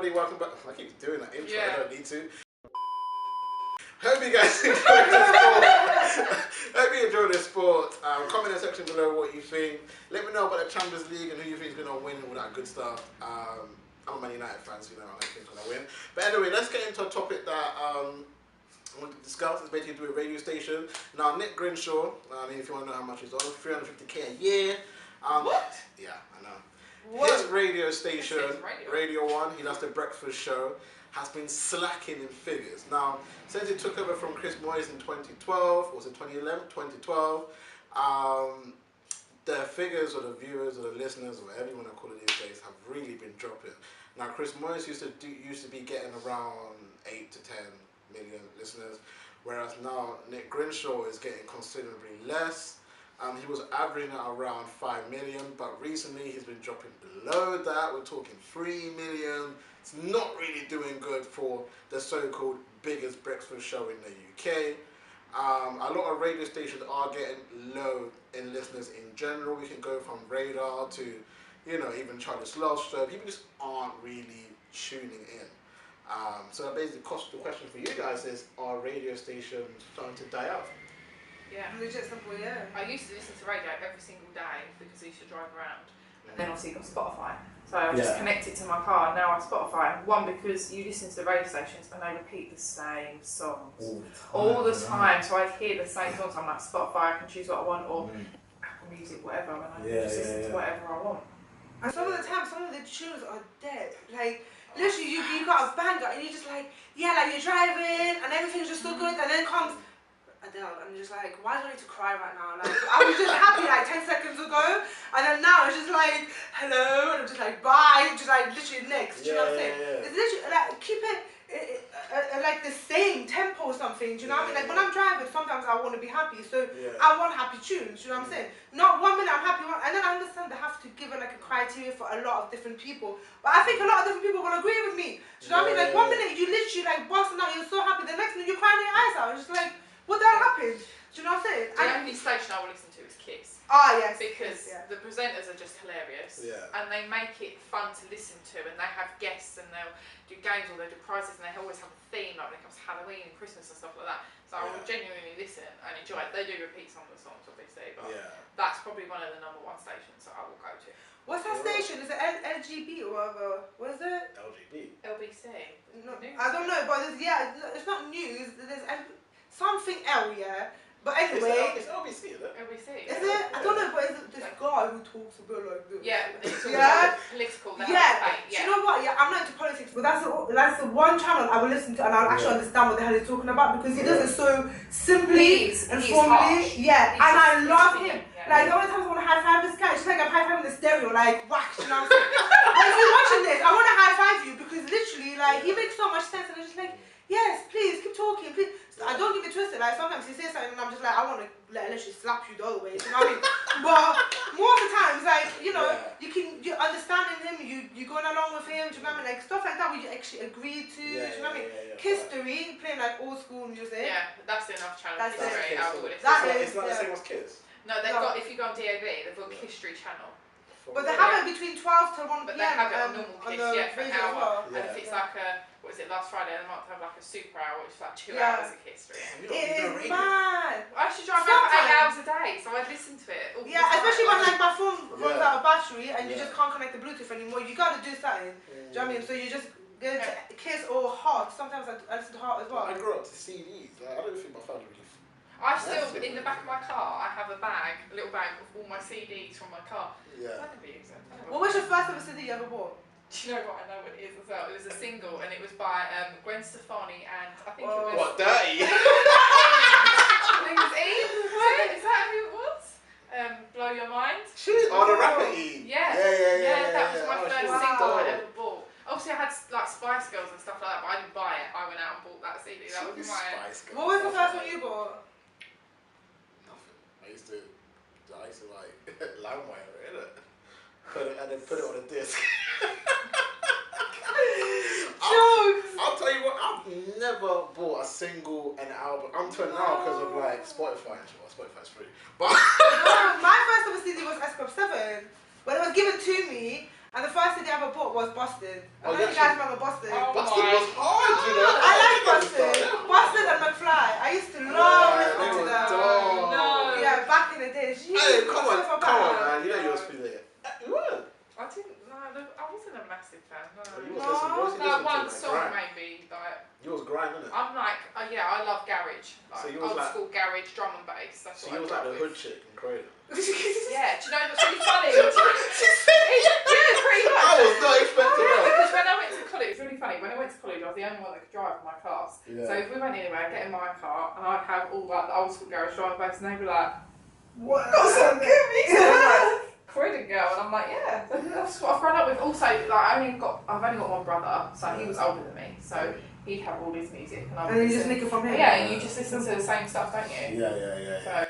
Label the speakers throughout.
Speaker 1: everybody, welcome back. I keep doing that intro, I don't need to. Hope you guys enjoyed the sport. Hope you enjoyed the sport. Comment in the section below what you think. Let me know about the Champions League and who you think is going to win and all that good stuff. I'm a Man United fan, so you know I don't think it's going to win. But anyway, let's get into a topic that I want to discuss. It's basically to do a radio station. Now, Nick Grinshaw, if you want to know how much he's on, $350k a year.
Speaker 2: What?
Speaker 1: Yeah, I know.
Speaker 2: What?
Speaker 1: His radio station, Radio 1, he does the breakfast show, has been slacking in figures. Now, since he took over from Chris Moyes in 2012, or was it 2011? 2012, the figures or the viewers or the listeners or whatever you want to call it these days have really been dropping. Now, Chris Moyes used to be getting around 8 to 10 million listeners, whereas now Nick Grinshaw is getting considerably less. He was averaging at around 5 million, but recently he's been dropping below that. We're talking 3 million. It's not really doing good for the so-called biggest breakfast show in the UK. A lot of radio stations are getting low in listeners in general. We can go from Radar to, you know, even Charlie Sloth's show. People just aren't really tuning in. So basically, the question for you guys is: are radio stations starting to die out?
Speaker 2: Yeah. Legit simple, yeah. I used to listen to radio every single day because I used to drive around. And then obviously got Spotify. So I just connect it to my car and now I Spotify. One, because you listen to the radio stations and they repeat the same songs. All the time. So I hear the same songs. I'm like, Spotify, I can choose what I want, or Apple Music, whatever, and I can just listen to whatever I want. And some of the time, some of the tunes are dead. Like, literally, you got a banger and you're just like, yeah, like you're driving and everything's just so good, and then comes Adele, and I'm just like, why do I need to cry right now? Like, I was just happy like 10 seconds ago, and then now it's just like, hello, and I'm just like, bye, just like literally next. Do you know what I'm saying? It's literally like, keep it like the same tempo or something. Do you know what I mean? Like when I'm driving, sometimes I want to be happy, so I want happy tunes. Do you know what I'm saying? Not 1 minute I'm happy, and then I understand they have to give it like a criteria for a lot of different people. But I think a lot of different people will agree with me. Do you know what I mean? Like 1 minute you literally like busting out, you're so happy. The next minute you're crying your eyes out. It's just like, what the hell happened? Do you know what I'm saying?
Speaker 3: The only station I will listen to is Kiss.
Speaker 2: Ah, yes.
Speaker 3: Because the presenters are just hilarious.
Speaker 1: Yeah.
Speaker 3: And they make it fun to listen to, and they have guests and they'll do games or they'll do prizes, and they always have a theme, like when it comes to Halloween and Christmas and stuff like that. So I will genuinely listen and enjoy it. They do repeat some of the songs, obviously, but that's probably one of the #1 stations that I will go to.
Speaker 2: What's that station? Is it LGB or whatever? What is it?
Speaker 1: LGB.
Speaker 3: LBC.
Speaker 2: No, I don't know, but it's not news. There's something L, But anyway,
Speaker 1: it's LBC, is it?
Speaker 3: LBC.
Speaker 2: Is it? I don't know, but is it this guy who talks a bit like this?
Speaker 3: Yeah, it's all political.
Speaker 2: Do you know what? Yeah, I'm not into politics, but that's the one channel I will listen to, and I'll actually understand what the hell he's talking about, because he does it so simply and formally. Yeah, and I love him. Like the only times I want to high five this guy, it's like I'm high fiving the stereo, like whack. You know what I'm saying? Like if you're watching this, I want to high five you because literally, like he makes so much sense, and I'm just like, yes, please keep talking, please. I don't get it twisted. Like sometimes he says something and I'm just like, I want to literally slap you the other way. You know what I mean? But more of the times, like you know, you're understanding him, you're going along with him. Do you know what I mean? Like stuff like that, we actually agree to. Do you know what I mean? History, playing like old school music.
Speaker 3: Yeah, that's enough channel.
Speaker 2: That's
Speaker 3: history.
Speaker 1: It's not the same as Kids.
Speaker 3: No, they've got. If you go on DAB, they've got History Channel.
Speaker 2: But they have it between 12 to 1 p.m.
Speaker 3: But they have it on normal Kiss, for an hour.
Speaker 2: Well.
Speaker 3: And if it's like what was it, last Friday, they might have like a super hour, which is like 2 hours of history.
Speaker 2: It is mad.
Speaker 3: I should drive around for 8 hours a day, so I listen to it.
Speaker 2: Especially when like my phone runs out of battery and you just can't connect the Bluetooth anymore. You gotta do something. Do you know what I mean? So you just go to Kiss or Heart. Sometimes I listen to Heart as well.
Speaker 1: I grew up to CDs. I don't think my family really.
Speaker 3: I still, in the back of my car, I have a little bag of all my CDs from my car.
Speaker 1: Yeah.
Speaker 3: I never use it.
Speaker 2: What was your first ever CD you ever bought?
Speaker 3: Do you know what? I know what it is as well. It was a single, and it was by Gwen Stefani, and I think it was...
Speaker 1: What, Dirty?
Speaker 3: I think it was Eve. Is that who it was? Blow Your Mind.
Speaker 1: The rapper Eve.
Speaker 3: Yeah, that was my first single I ever bought. Obviously, I had like Spice Girls and stuff like that, but I didn't buy it. I went out and bought that CD. That was my...
Speaker 2: What was the first one you bought?
Speaker 1: I used to like LimeWire, innit? And then put it on a disc. I'll tell you what, I've never bought a single and album. I'm to now because of like Spotify and shit. Well, Spotify's free. But
Speaker 2: my first ever CD was S Club 7. When it was given to me,
Speaker 4: And the first CD I ever bought was Busted. I don't know if you guys remember Busted.
Speaker 1: Busted was hard, you know.
Speaker 4: I like Busted. Busted and McFly. I used to love listening to them.
Speaker 3: No.
Speaker 4: Yeah, back in the day.
Speaker 1: Hey, come on, man. You know you were feeling it. You were.
Speaker 3: I didn't. No, I wasn't a massive fan. No.
Speaker 1: You was listening
Speaker 3: Like one
Speaker 1: to,
Speaker 3: song
Speaker 1: grime.
Speaker 3: maybe. Like.
Speaker 1: You was grime, innit?
Speaker 3: I'm like, yeah, I love garage. Like,
Speaker 1: So you was
Speaker 3: old
Speaker 1: like,
Speaker 3: school garage, drum and bass. That's
Speaker 1: so
Speaker 3: what
Speaker 1: you was
Speaker 3: I
Speaker 1: like the
Speaker 3: grew
Speaker 1: hood
Speaker 3: up
Speaker 1: chick in Croydon.
Speaker 3: Yeah, do you know what's really funny? Yeah, pretty much.
Speaker 1: I was not expecting that.
Speaker 3: Because when I went to college, it's really funny. When I went to college, I was the only one that could drive in my class.
Speaker 1: Yeah.
Speaker 3: So if we went anywhere, I'd get in my car and I'd have all like the old school garage drum and bass, and they'd be like,
Speaker 4: What?
Speaker 3: "That's so good, like, Croydon girl," and I'm like, "Yeah, that's what I've grown up with." Also, like I've only got one brother, so he was older than me, so he'd have all his music, and
Speaker 4: then you just nick it from him.
Speaker 3: Yeah, and you just listen to the same stuff, don't you?
Speaker 1: Yeah.
Speaker 3: So,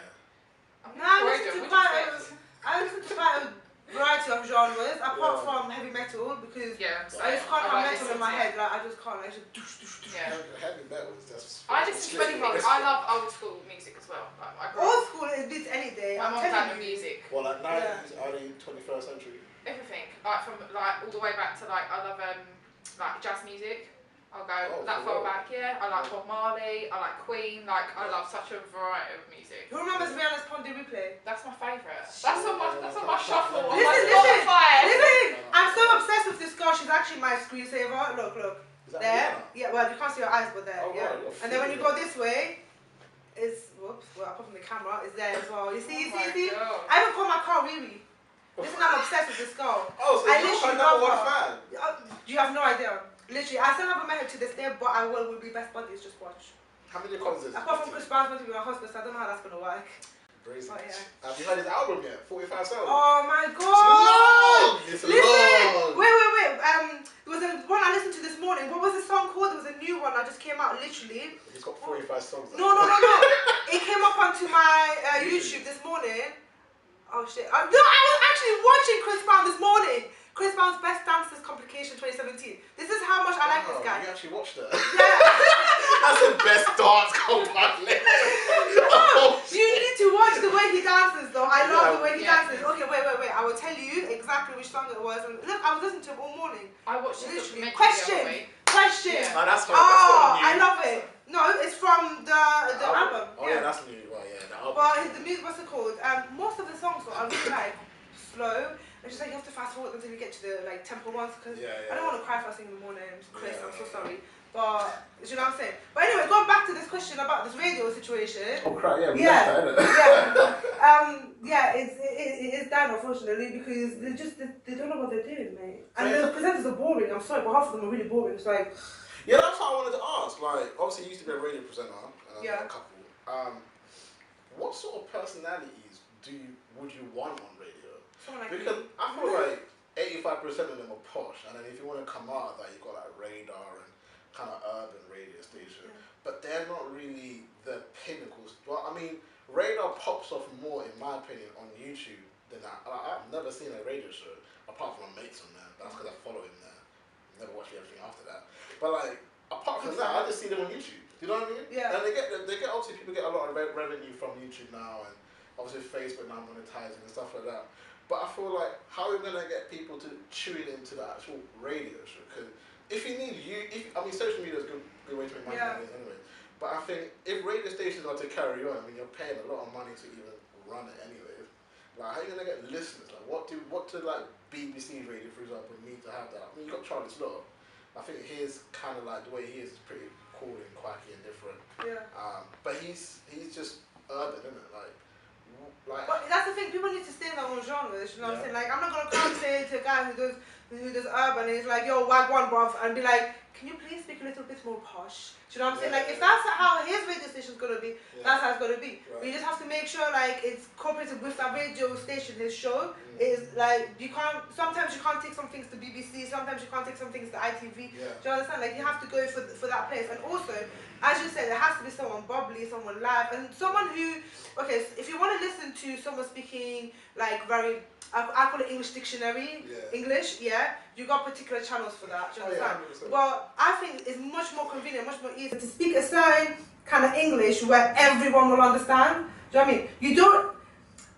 Speaker 4: I listen to quite a variety of genres, apart from heavy metal, because I just can't have metal in my head. Like I just can't. I just
Speaker 1: Heavy metal is just.
Speaker 3: I listen to anything. I love old school music as well. Like,
Speaker 4: old school, it beats any day.
Speaker 3: My
Speaker 4: I'm
Speaker 3: mom's
Speaker 4: telling
Speaker 3: fan of
Speaker 4: you.
Speaker 3: music.
Speaker 1: Well, like 90s, early 21st century.
Speaker 3: Everything, like from like all the way back to like I love like jazz music. I'll go that far back. Yeah, I like Bob Marley. I like Queen. Like I love such a variety of music.
Speaker 4: Who remembers Rihanna's Pondy Replay?
Speaker 3: That's my favourite. That's on my shuffle.
Speaker 4: Listen. I'm so obsessed with this girl. She's actually my screensaver. Look.
Speaker 1: Is that
Speaker 4: There.
Speaker 1: Rihanna?
Speaker 4: Yeah. Well, you can't see her eyes, but there.
Speaker 1: Oh,
Speaker 4: yeah.
Speaker 1: right,
Speaker 4: And then when you go this way, it's apart from the camera, it's there as well. You see. I even call my car Riri. Listen, I'm obsessed with this girl.
Speaker 1: Oh, so you're my number one fan?
Speaker 4: You have no idea. Literally, I still haven't met her to this day, but I will. We'll be best buddies. Just watch.
Speaker 1: How many concerts?
Speaker 4: Apart from Chris Brown's going to be my husband, so I don't know how that's going to work.
Speaker 1: Crazy.
Speaker 4: But yeah.
Speaker 1: Have you heard his album yet? 45 songs.
Speaker 4: Oh my god!
Speaker 1: It's
Speaker 4: Listen,
Speaker 1: long.
Speaker 4: wait. There was one I listened to this morning. What was the song called? There was a new one that just came out literally.
Speaker 1: He's got 45 songs.
Speaker 4: No. It came up onto my YouTube this morning. Oh shit! No, I was actually watching Chris Brown this morning. Chris Brown's Best Dancers Complication 2017. This is how much I like this guy.
Speaker 1: You actually watched it?
Speaker 4: Yeah.
Speaker 1: That's the best dance compilation.
Speaker 4: You need to watch the way he dances though. I love the way he dances. Okay, wait. I will tell you exactly which song it was. And look, I was listening to it all morning.
Speaker 3: I watched it.
Speaker 4: Literally.
Speaker 3: Question.
Speaker 4: Yeah.
Speaker 1: Oh, that's
Speaker 4: I love it. No, it's from the album.
Speaker 1: Oh yeah, that's new. Well, yeah, the album.
Speaker 4: But the music, what's it called? Most of the songs are really like slow. It's just like you have to fast forward until you get to the like tempo ones because I don't want to cry first thing in the morning. Chris, I'm so sorry. But you know what I'm saying? But anyway, going back to this question about this radio situation.
Speaker 1: Oh crap! Yeah, we left that,
Speaker 4: it is down unfortunately because they don't know what they're doing, mate. And the presenters are boring. I'm sorry, but half of them are really boring. It's like.
Speaker 1: Yeah, that's what I wanted to ask. Like, obviously, you used to be a radio presenter, and a couple. What sort of personalities would you want on radio? Because I feel like 85% of them are posh, and then if you want to come out of that, you've got like radar and kind of urban radio station, but they're not really the pinnacles. Well, I mean, radar pops off more, in my opinion, on YouTube than that. I've never seen a radio show apart from my mates on there. That's because I follow him there. Never watched everything after that. But like, apart from that, I just see them on YouTube. Do you know what I mean?
Speaker 4: Yeah.
Speaker 1: And they get obviously people get a lot of revenue from YouTube now, and obviously Facebook now monetizing and stuff like that. But I feel like, how are we going to get people to tune into the actual radio show? Because if you need social media is a good way to make money anyway. But I think if radio stations are to carry on, I mean, you're paying a lot of money to even run it anyway. Like, how are you going to get listeners? Like, what to like BBC radio, for example, need to have that? I mean, you got Charlie Slow. I think his kind of like the way he is pretty cool and quacky and different. Yeah. But he's just urban, isn't it? Like.
Speaker 4: But that's the thing, people need to stay in their own genres, you know what I'm saying? Like, I'm not going to come say to a guy who does urban and he's like, yo, wagwan bruv, and be like, can you please speak a little bit more posh? Do you know what I'm saying? Like, if that's how his radio station is going to be, that's how it's going to be. Right. We just have to make sure, like, it's cooperative with that radio station, his show. Is like, sometimes you can't take some things to BBC, sometimes you can't take some things to ITV. Yeah. Do you understand? Like, you have to go for that place. And also, as you said, there has to be someone bubbly, someone live, and someone who, okay, so if you want to listen to someone speaking, like, very, I call it English dictionary, English, you got particular channels for that, do you understand? Well, I think it's much more convenient, much more easy to speak a certain kind of English where everyone will understand. Do you know what I mean?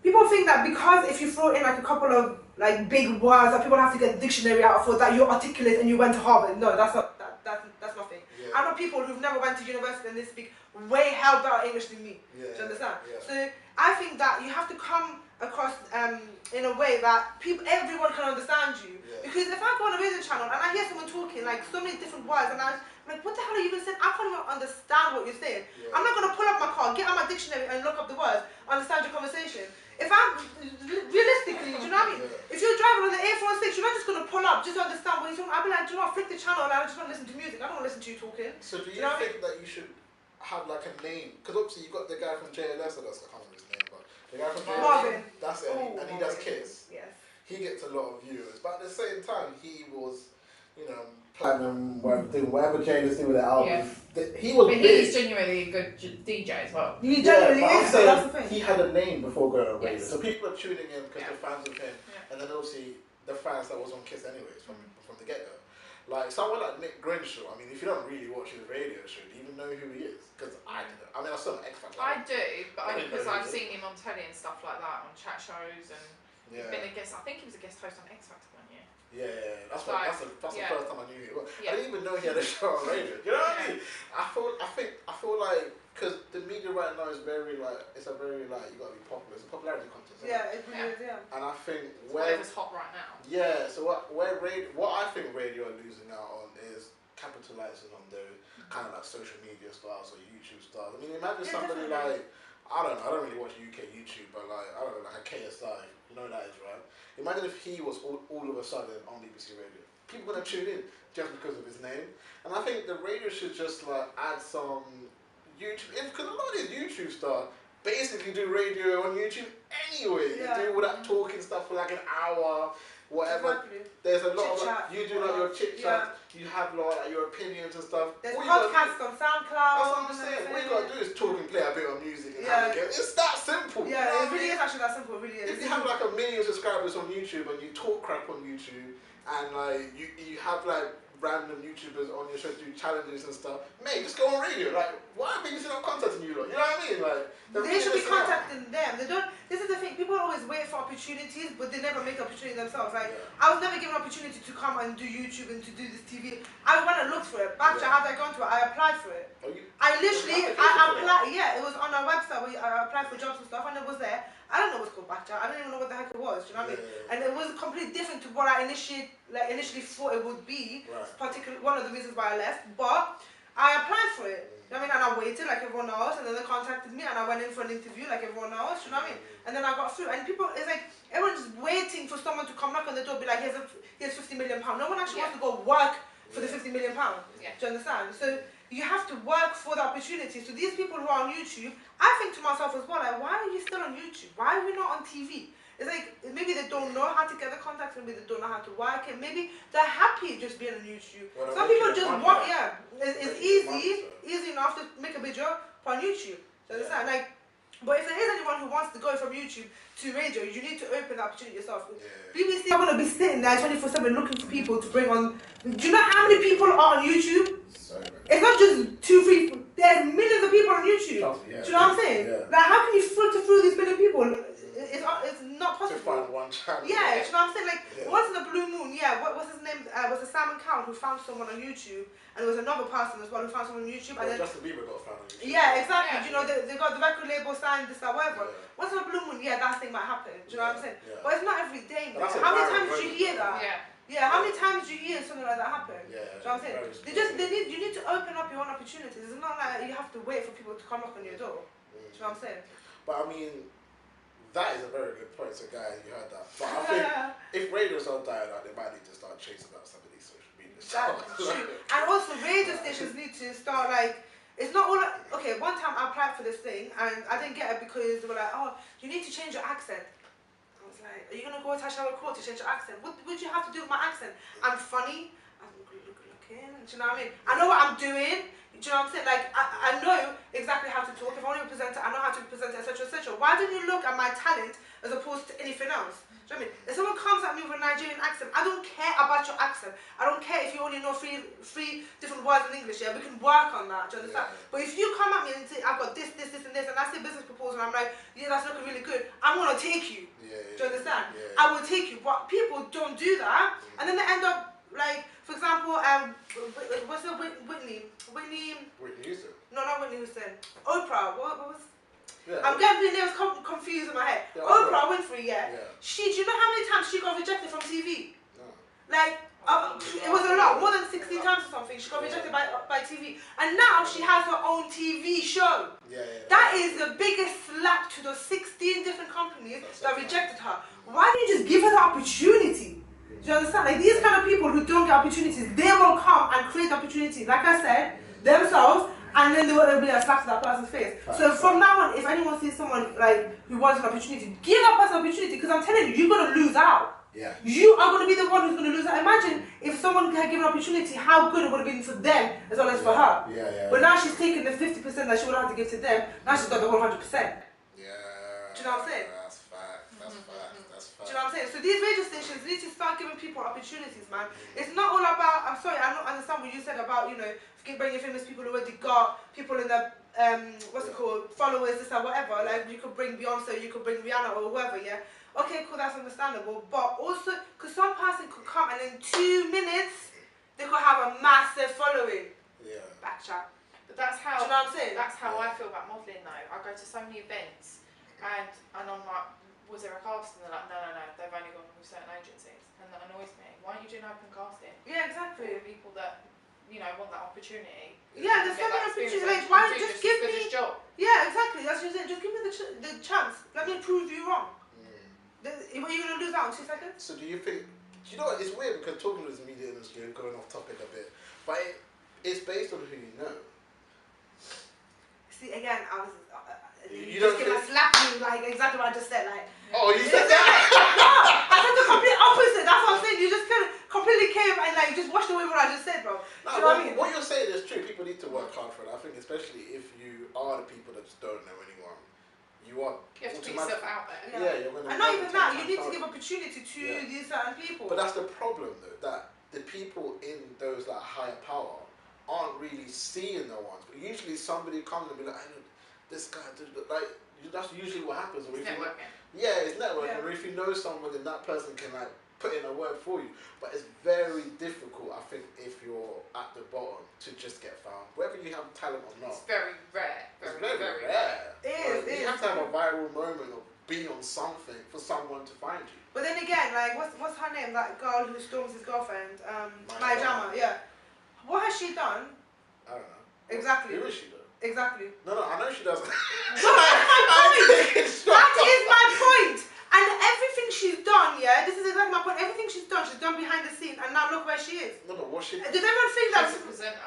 Speaker 4: People think that because if you throw in like a couple of like big words that people have to get the dictionary out for, that you're articulate and you went to Harvard. No, that's not that's nothing. I know people who've never went to university and they speak way hell better English than me. Do you understand? So I think that you have to come across in a way that everyone can understand you. Because if I go on a radio channel and I hear someone talking like so many different words and I'm like, what the hell are you even saying? I can't even understand what you're saying. I'm not going to pull up my car, get out my dictionary and look up the words, understand your conversation. If I'm, realistically, do you know what I mean? If you're driving on the A406, you're not just going to pull up just to understand what he's talking. I'll be like, do you know what, flick the channel and I just want to listen to music. I don't want to listen to you talking.
Speaker 1: So do you think that you should have like a name? Because obviously you've got the guy from JLS, I can't remember his name, but the guy from JLS,
Speaker 4: Marvin.
Speaker 1: That's it, and he does Kiss.
Speaker 4: Yes.
Speaker 1: He gets a lot of viewers, but at the same time, he was, you know, platinum, whatever JLS did with their albums. He was big.
Speaker 2: He's genuinely a good DJ as well.
Speaker 4: He genuinely is, so that's the thing.
Speaker 1: He had a name before going on radio, so people are tuning in because they're fans of him, and then obviously the fans that was on Kiss anyways from the get-go. Like someone like Nick Grinshaw, I mean, if you don't really watch his radio show, do you even know who he is? Because I didn't. I mean, I saw an X Factor.
Speaker 3: I do, but only because I've seen him on telly and stuff like that, on chat shows, and he's been a guest. I think he was a guest host on X Factor one year.
Speaker 1: Yeah, that's the first time I knew who he was.
Speaker 3: Yeah.
Speaker 1: I didn't even know he had a show on radio. You know what I mean? I feel like because the media right now is very like you gotta be popular. It's a popularity contest.
Speaker 4: Yeah, it really is. Yeah.
Speaker 1: And I think
Speaker 3: whatever's hot right now.
Speaker 1: Yeah. So what I think radio are losing out on is capitalizing on the kind of like social media stars or YouTube stars. I mean, imagine somebody like I don't really watch UK YouTube, but like I don't know, like a KSI. You know who that is, right? Imagine if he was all of a sudden on BBC Radio. People are gonna tune in just because of his name. And I think the radio should just like add some YouTube, because a lot of these YouTube stars basically do radio on YouTube anyway.
Speaker 4: Yeah.
Speaker 1: They do all that talking stuff for like an hour, whatever.
Speaker 4: Exactly.
Speaker 1: There's a lot of
Speaker 4: Chit-chat.
Speaker 1: like, you do like your chit chat, you have like your opinions and stuff.
Speaker 4: There's
Speaker 1: All you
Speaker 4: podcasts on SoundCloud.
Speaker 1: That's what I'm saying. What you gotta do is talk and play a bit of music and have a game. It's that simple.
Speaker 4: Yeah, it really is actually that simple. It really is.
Speaker 1: If you have like 1 million subscribers on YouTube and you talk crap on YouTube and like you have like random YouTubers on your show to do challenges and stuff, mate, just go on radio. Like, why are BBC not contacting you? Like, you know what I mean? Like,
Speaker 4: they should be contacting them. They don't. This is the thing. People always wait for opportunities, but they never make the opportunity themselves. Like, I was never given an opportunity to come and do YouTube and to do this TV. I went and looked for it. Back to how did I go into it? I applied for it. I applied. Yeah, it was on our website where I applied for jobs and stuff, and it was there. I don't know what's called Backchat. I don't even know what the heck it was. Do you know what I mean? And it was completely different to what I initially thought it would be.
Speaker 1: Right.
Speaker 4: Particularly one of the reasons why I left, but I applied for it. You know what I mean? And I waited like everyone else, and then they contacted me, and I went in for an interview like everyone else. You know what I mean? And then I got through. And people, it's like everyone's just waiting for someone to come knock on the door, be like, here's £50 million. No one actually wants to go work for the £50 million.
Speaker 3: Yeah.
Speaker 4: Do you understand? So you have to work for the opportunity. So these people who are on YouTube, I think to myself as well, like, why are you still on YouTube? Why are we not on TV? It's like, maybe they don't know how to get the contacts, maybe they don't know how to work it, maybe they're happy just being on YouTube.
Speaker 1: Well,
Speaker 4: some people just want, it's easy enough to make a video on YouTube. Do you understand? Like, but if there is anyone who wants to go from YouTube to radio, you need to open the opportunity yourself. BBC are going to be sitting there 24/7 looking for people to bring on. Do you know how many people are on YouTube? It's not just 2, 3. There's millions of people on YouTube. Do you know what I'm saying? Like, how can you filter through these million people? It's not possible.
Speaker 1: To find one channel.
Speaker 4: Yeah, do you know what I'm saying? Like, once in a blue moon, what's his name? Was it Simon Cowell who found someone on YouTube, and there was another person as well who found someone on YouTube. And then
Speaker 1: Justin Bieber got found on YouTube.
Speaker 4: Yeah, exactly. Yeah. You know, they got the record label signed, this, that, whatever. Once in a blue moon, that thing might happen. Do you know what I'm saying? But it's not every day. How many times did you hear that? Yeah, how many times do you hear something like that happen? Do you know what I'm saying? You need to open up your own opportunities. It's not like you have to wait for people to come knock on your door. Do you know what I'm saying?
Speaker 1: But I mean, that is a very good point. So guys, you heard that. But I think if radios are dying out, they might need to start chasing out some of these social media.
Speaker 4: That's true. And also radio stations need to start like, it's not all like, okay, one time I applied for this thing and I didn't get it because they were like, oh, you need to change your accent. Are you going to go to Tasha Court to change your accent? What would you have to do with my accent? I'm funny. I'm good looking. Do you know what I mean? I know what I'm doing. Do you know what I'm saying? Like, I know exactly how to talk. If I want to be a presenter, I know how to be a presenter, etc., etc. Why didn't you look at my talent as opposed to anything else? Do you know what I mean? If someone comes at me with a Nigerian accent, I don't care about your accent. I don't care if you only know three different words in English. Yeah, we can work on that. Do you understand?
Speaker 1: Yeah.
Speaker 4: But if you come at me and say I've got this, and this, and I say business proposal, and I'm like, yeah, that's looking really good. I'm gonna take you.
Speaker 1: Yeah,
Speaker 4: do you understand?
Speaker 1: Yeah.
Speaker 4: I will take you. But people don't do that, and then they end up like, for example, what's the Whitney
Speaker 1: Houston.
Speaker 4: No, not Whitney Houston. Oprah. What was?
Speaker 1: Yeah.
Speaker 4: I'm getting the names confused in my head.
Speaker 1: Yeah,
Speaker 4: Oprah Winfrey,
Speaker 1: yeah.
Speaker 4: Do you know how many times she got rejected from TV?
Speaker 1: No.
Speaker 4: Like, it was a lot, more than 16 times or something. She got rejected by TV. And now she has her own TV show. That is the biggest slap to those 16 different companies that rejected her. Why don't you just give her the opportunity? Do you understand? Like, these kind of people who don't get opportunities, they will come and create opportunities. Like I said, themselves, and then they will be a slap to that person's face. So from now on, if anyone sees someone like who wants an opportunity, give that person an opportunity, because I'm telling you, you're going to lose out.
Speaker 1: Yeah.
Speaker 4: You are going to be the one who's going to lose out. Imagine if someone had given an opportunity, how good it would have been for them as well as for her. But now she's taken the 50% that she would have to give to them. Now she's got the whole 100%.
Speaker 1: Yeah.
Speaker 4: Do you know what I'm saying?
Speaker 1: That's fact. That's fact. That's fact.
Speaker 4: Do you know what I'm saying? So these radio stations need to start giving people opportunities, man. It's not all about, I'm sorry, I don't understand what you said about, you know, bringing famous people who already got people in the, what's it called, followers, this and whatever. Like, you could bring Beyonce, you could bring Rihanna or whoever, yeah? Okay, cool, that's understandable. But also, because some person could come and in 2 minutes, they could have a massive following.
Speaker 1: Yeah.
Speaker 4: Back chat.
Speaker 3: But that's how,
Speaker 4: do you know what I'm saying?
Speaker 3: That's how I feel about modelling though. I go to so many events and I'm like, was there a casting? They're like, no, they've only gone with certain agencies. And that annoys me. Why aren't you doing open casting?
Speaker 4: Yeah, exactly.
Speaker 3: For people that, you know, want that opportunity.
Speaker 4: Yeah, there's so many opportunities. Like, why just give me...
Speaker 3: job.
Speaker 4: Yeah, exactly. That's just it. Just give me the chance. Let me prove you wrong. What are you going to lose out in 2 seconds?
Speaker 1: So do you think, you know what, it's weird because talking to this media industry and going off topic a bit, but it's based on who you know.
Speaker 4: See, again, I was...
Speaker 1: you
Speaker 4: just
Speaker 1: don't
Speaker 4: gonna slap you, like, exactly what I just said, like...
Speaker 1: Oh, you said that?
Speaker 4: No, I said the complete opposite. That's what I'm saying. You just kind of completely came and, like, just washed away what I just said, bro.
Speaker 1: No,
Speaker 4: you know what I mean?
Speaker 1: What you're saying is true. People need to work hard for it. I think especially if you are the people that just don't know anyone, you are...
Speaker 3: You have to put yourself out there.
Speaker 1: Yeah, you're going to...
Speaker 4: And not even that, you need to give opportunity to these certain people.
Speaker 1: But that's the problem, though, that the people in those, like, higher power aren't really seeing the ones. But usually somebody comes and be like, hey, this guy, like, that's usually what happens.
Speaker 3: It's networking.
Speaker 1: Yeah, it's networking. Or if you know someone, then that person can, like, put in a word for you. But it's very difficult, I think, if you're at the bottom to just get found. Whether you have talent or not.
Speaker 3: It's very rare.
Speaker 1: It's very rare.
Speaker 4: It is.
Speaker 1: You have to have a viral moment or be on something for someone to find you.
Speaker 4: But then again, like, what's her name? That girl who storms his girlfriend, Maya Jama, yeah. What has she done?
Speaker 1: I don't know.
Speaker 4: Exactly.
Speaker 1: Who is she, though?
Speaker 4: Exactly.
Speaker 1: No, I know she doesn't.
Speaker 4: That is my point. And everything she's done, yeah, this is exactly my point. Everything she's done behind the scene, and now look where she is.
Speaker 1: No, but what's she?
Speaker 4: Does everyone think that?
Speaker 3: She's a presenter.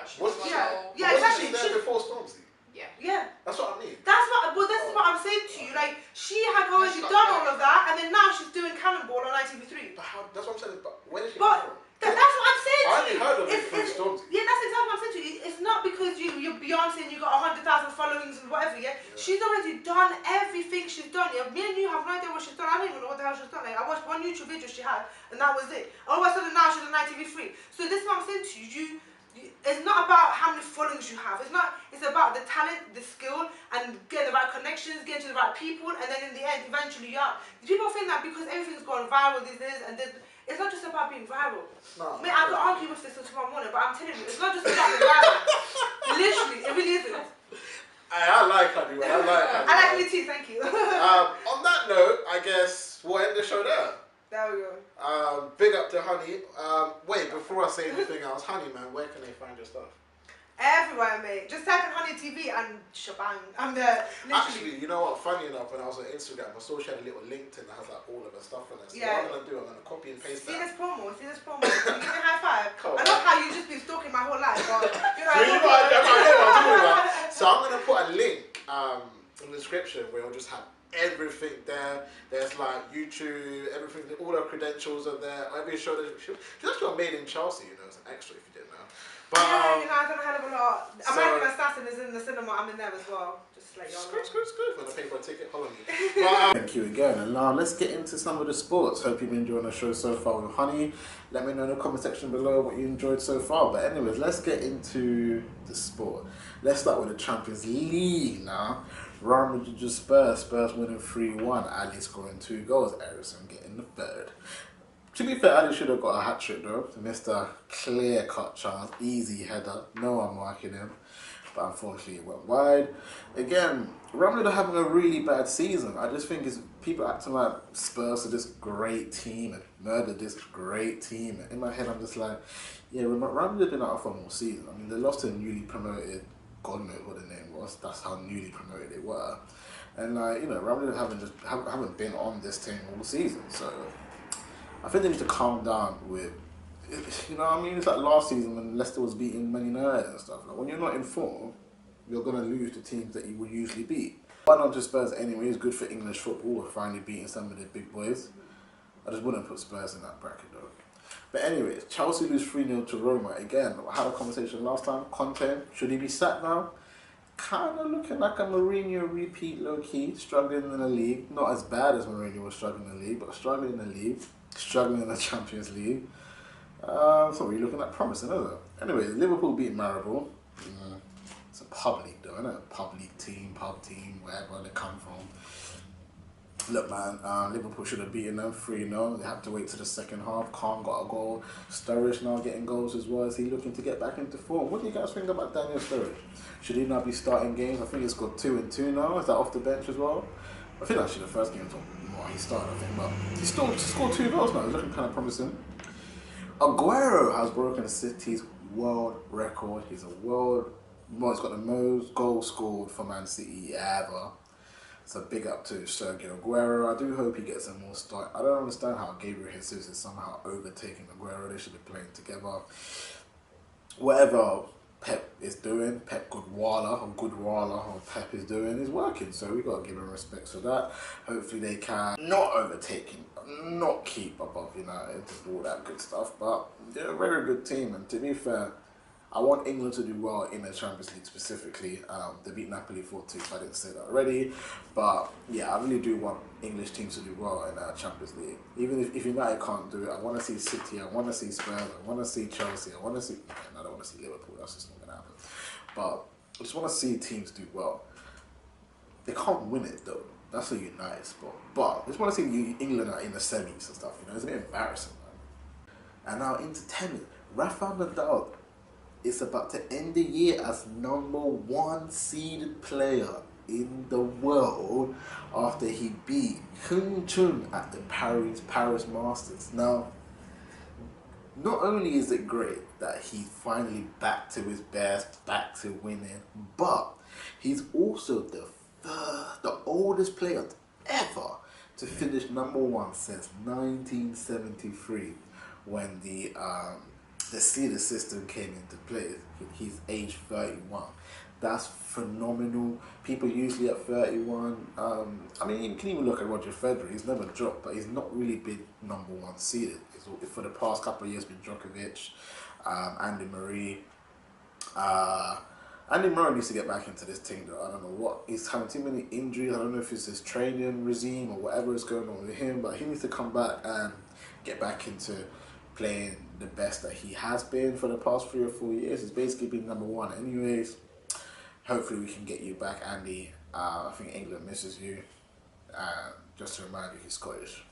Speaker 4: Yeah, exactly.
Speaker 1: Wasn't she there before Stormzy?
Speaker 4: Yeah.
Speaker 1: That's what I mean.
Speaker 4: That's what. Well, this is what I'm saying to you. Like, she had already done all of that, and then now she's doing Cannonball on ITV3.
Speaker 1: But how? That's what I'm saying. But where did she
Speaker 4: But
Speaker 1: come from?
Speaker 4: that's what I'm saying to
Speaker 1: I
Speaker 4: you.
Speaker 1: only heard of it through Stormzy.
Speaker 4: Yeah, that's exactly what I'm saying to you. It's not because you're Beyonce and you got 100,000 followings and whatever, yeah? She's already done everything she's done, yeah? Me and you have no idea what she's done. I don't even know what the hell she's done. Like, I watched one YouTube video she had, and that was it. All of a sudden now she's on ITV3. So this is what I'm saying to you. It's not about how many followings you have. It's about the talent, the skill, and getting the right connections, getting to the right people, and then in the end, eventually you are. People think that because everything's going viral these days, and then it's not just about being viral.
Speaker 1: No.
Speaker 4: Mate, I could argue with this till tomorrow morning, but I'm telling you, it's not just about being viral. Literally, it really isn't.
Speaker 1: I like Honey. I like Honey.
Speaker 4: I like you too, thank you.
Speaker 1: On that note, I guess we'll end the show there.
Speaker 4: There we go.
Speaker 1: Big up to Honey. Wait, before I say anything else, Honey, man, where can they find your stuff?
Speaker 4: Everywhere, mate. Just type in Honey TV and shabang. I'm there.
Speaker 1: Actually, you know what? Funny enough, when I was on Instagram, I saw she had a little LinkedIn that has like all of her stuff on it. So what I'm gonna do, I'm gonna copy and paste
Speaker 4: See
Speaker 1: that.
Speaker 4: this promo. Can you give me a high five?
Speaker 1: Cool.
Speaker 4: I love how you just been stalking my whole life. But, you know,
Speaker 1: I know what I'm talking about. So I'm gonna put a link in the description where I'll just have everything there. There's like YouTube, everything, all her credentials are there. Every show that she's actually got Made in Chelsea, you know, it's an extra if you didn't know. But
Speaker 4: yeah, you know, I've done a hell of a lot. But American Assassin is in the cinema. I'm in there as well. Just like y'all know.
Speaker 1: Screw. Want to pay for a ticket? Hold on. But, thank you again. And now let's get into some of the sports. Hope you've been enjoying the show so far with Honey. Let me know in the comment section below what you enjoyed so far. But anyways, let's get into the sport. Let's start with the Champions League now. Real Madrid just Spurs winning 3-1. Ali scoring 2 goals. Eriksen getting the third. To be fair, Ali should have got a hat-trick though. Missed a clear-cut chance, easy header, no one marking him, but unfortunately it went wide. Again, Real Madrid are having a really bad season. I just think it's people acting like Spurs are this great team and murdered this great team. And in my head, I'm just like, yeah, Real Madrid have been out for more season. I mean, they lost to newly promoted, God knows what the name was. That's how newly promoted they were. And like, you know, Real Madrid haven't been on this team all season, so. I think they need to calm down with, you know what I mean? It's like last season when Leicester was beating Man United and stuff. Like when you're not in form, you're going to lose to teams that you would usually beat. Why not just Spurs anyway? It's good for English football. We're finally beating some of the big boys. I just wouldn't put Spurs in that bracket though. But anyways, Chelsea lose 3-0 to Roma. Again, I had a conversation last time. Conte, should he be sacked now? Kind of looking like a Mourinho repeat low-key. Struggling in the league. Not as bad as Mourinho was struggling in the league, but struggling in the league. Struggling in the Champions League. So we're looking at promising, isn't it? Anyway, Liverpool beat Maribor. It's a pub league though, isn't it? Pub league team, pub team, wherever they come from. Look man, Liverpool should have beaten them 3-0. They had to wait to the second half. Khan got a goal. Sturridge now getting goals as well. Is he looking to get back into form? What do you guys think about Daniel Sturridge? Should he now be starting games? I think he's got 2 and 2 now. Is that off the bench as well? I think actually the first game was he started, I think, but he still scored 2 goals now. He's looking kind of promising. Aguero has broken City's world record. He's got the most goals scored for Man City ever. So big up to Sergio Aguero. I do hope he gets a more start. I don't understand how Gabriel Jesus is somehow overtaking Aguero. They should be playing together. Whatever Pep is doing, Pep Goodwalla or Pep is doing is working, so we got to give him respect for that. Hopefully they can not overtake him, not keep above United, all that good stuff, but they're a very good team. And to be fair, I want England to do well in the Champions League specifically. They beat Napoli 4-2, if I didn't say that already. But yeah, I really do want English teams to do well in the Champions League. Even if United can't do it, I want to see City, I want to see Spurs, I want to see Chelsea, I want to see... I don't want to see Liverpool, that's just not going to happen. But I just want to see teams do well. They can't win it though. That's a United spot. But I just want to see England are in the semis and stuff. You know, it's a bit embarrassing, man. And now into tennis. Rafael Nadal is about to end the year as #1 seeded player in the world after he beat Hung Chun at the Paris Masters. Now, not only is it great that he's finally back to his best, back to winning, but he's also the oldest player ever to finish #1 since 1973 when the seeded system came into play. He's age 31. That's phenomenal. People usually at 31, I mean, you can even look at Roger Federer. He's never dropped, but he's not really been #1 seeded. For the past couple of years, been Djokovic, Andy Murray. Andy Murray needs to get back into this team though. I don't know what, he's having too many injuries. I don't know if it's his training regime or whatever is going on with him, but he needs to come back and get back into playing the best that he has been for the past 3 or 4 years. He's basically been #1 anyways. Hopefully we can get you back, Andy. I think England misses you. Just to remind you, he's Scottish.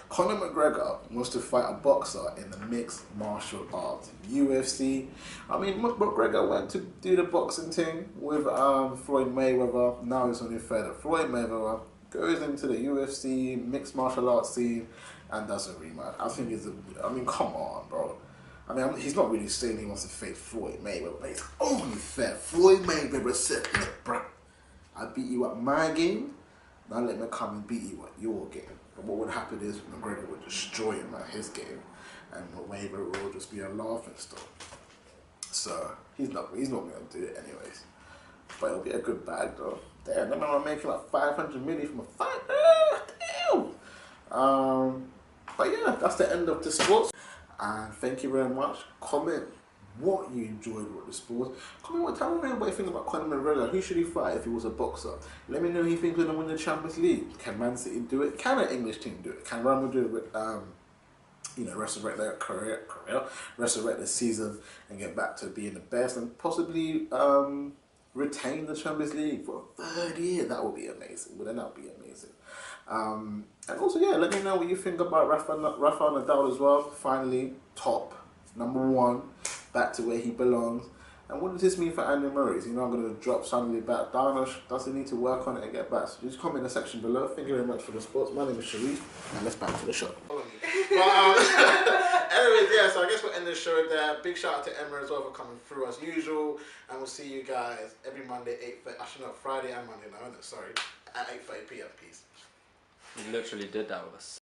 Speaker 1: Conor McGregor wants to fight a boxer in the mixed martial arts, UFC. I mean, McGregor went to do the boxing thing with Floyd Mayweather. Now he's on his feather. Floyd Mayweather goes into the UFC mixed martial arts scene and does a rematch. I think I mean, come on, bro. I mean, he's not really saying he wants to face Floyd Mayweather, but it's only fair. Floyd Mayweather said, look, bro, I beat you at my game, now let me come and beat you at your game. But what would happen is McGregor would destroy him at his game, and Mayweather will just be a laughing stock. So he's not going to do it anyways. But it'll be a good bag though. Damn, that man are making like 500 million from a fight. Damn. But yeah, that's the end of the sports. And thank you very much. Comment what you enjoyed with the sport. Tell me what you think about Conor McGregor. Who should he fight if he was a boxer? Let me know who you think is going to win the Champions League. Can Man City do it? Can an English team do it? Can Real Madrid resurrect their career, resurrect the season and get back to being the best and possibly retain the Champions League for a third year? That would be amazing. But then that would be amazing. And also, yeah, let me know what you think about Rafael Nadal as well. Finally, top, #1, back to where he belongs. And what does this mean for Andy Murray? Is he not going to drop suddenly back down, or does he need to work on it and get back? So just comment in the section below. Thank you very much for the sports. My name is Sharif, and let's back to the show. But anyways, yeah, so I guess we'll end the show there. Big shout out to Emma as well for coming through as usual. And we'll see you guys every Monday, 8:30. Actually, not Friday and Monday now, isn't it? Sorry. At 8:30 p.m. Peace.
Speaker 5: You literally did that with us.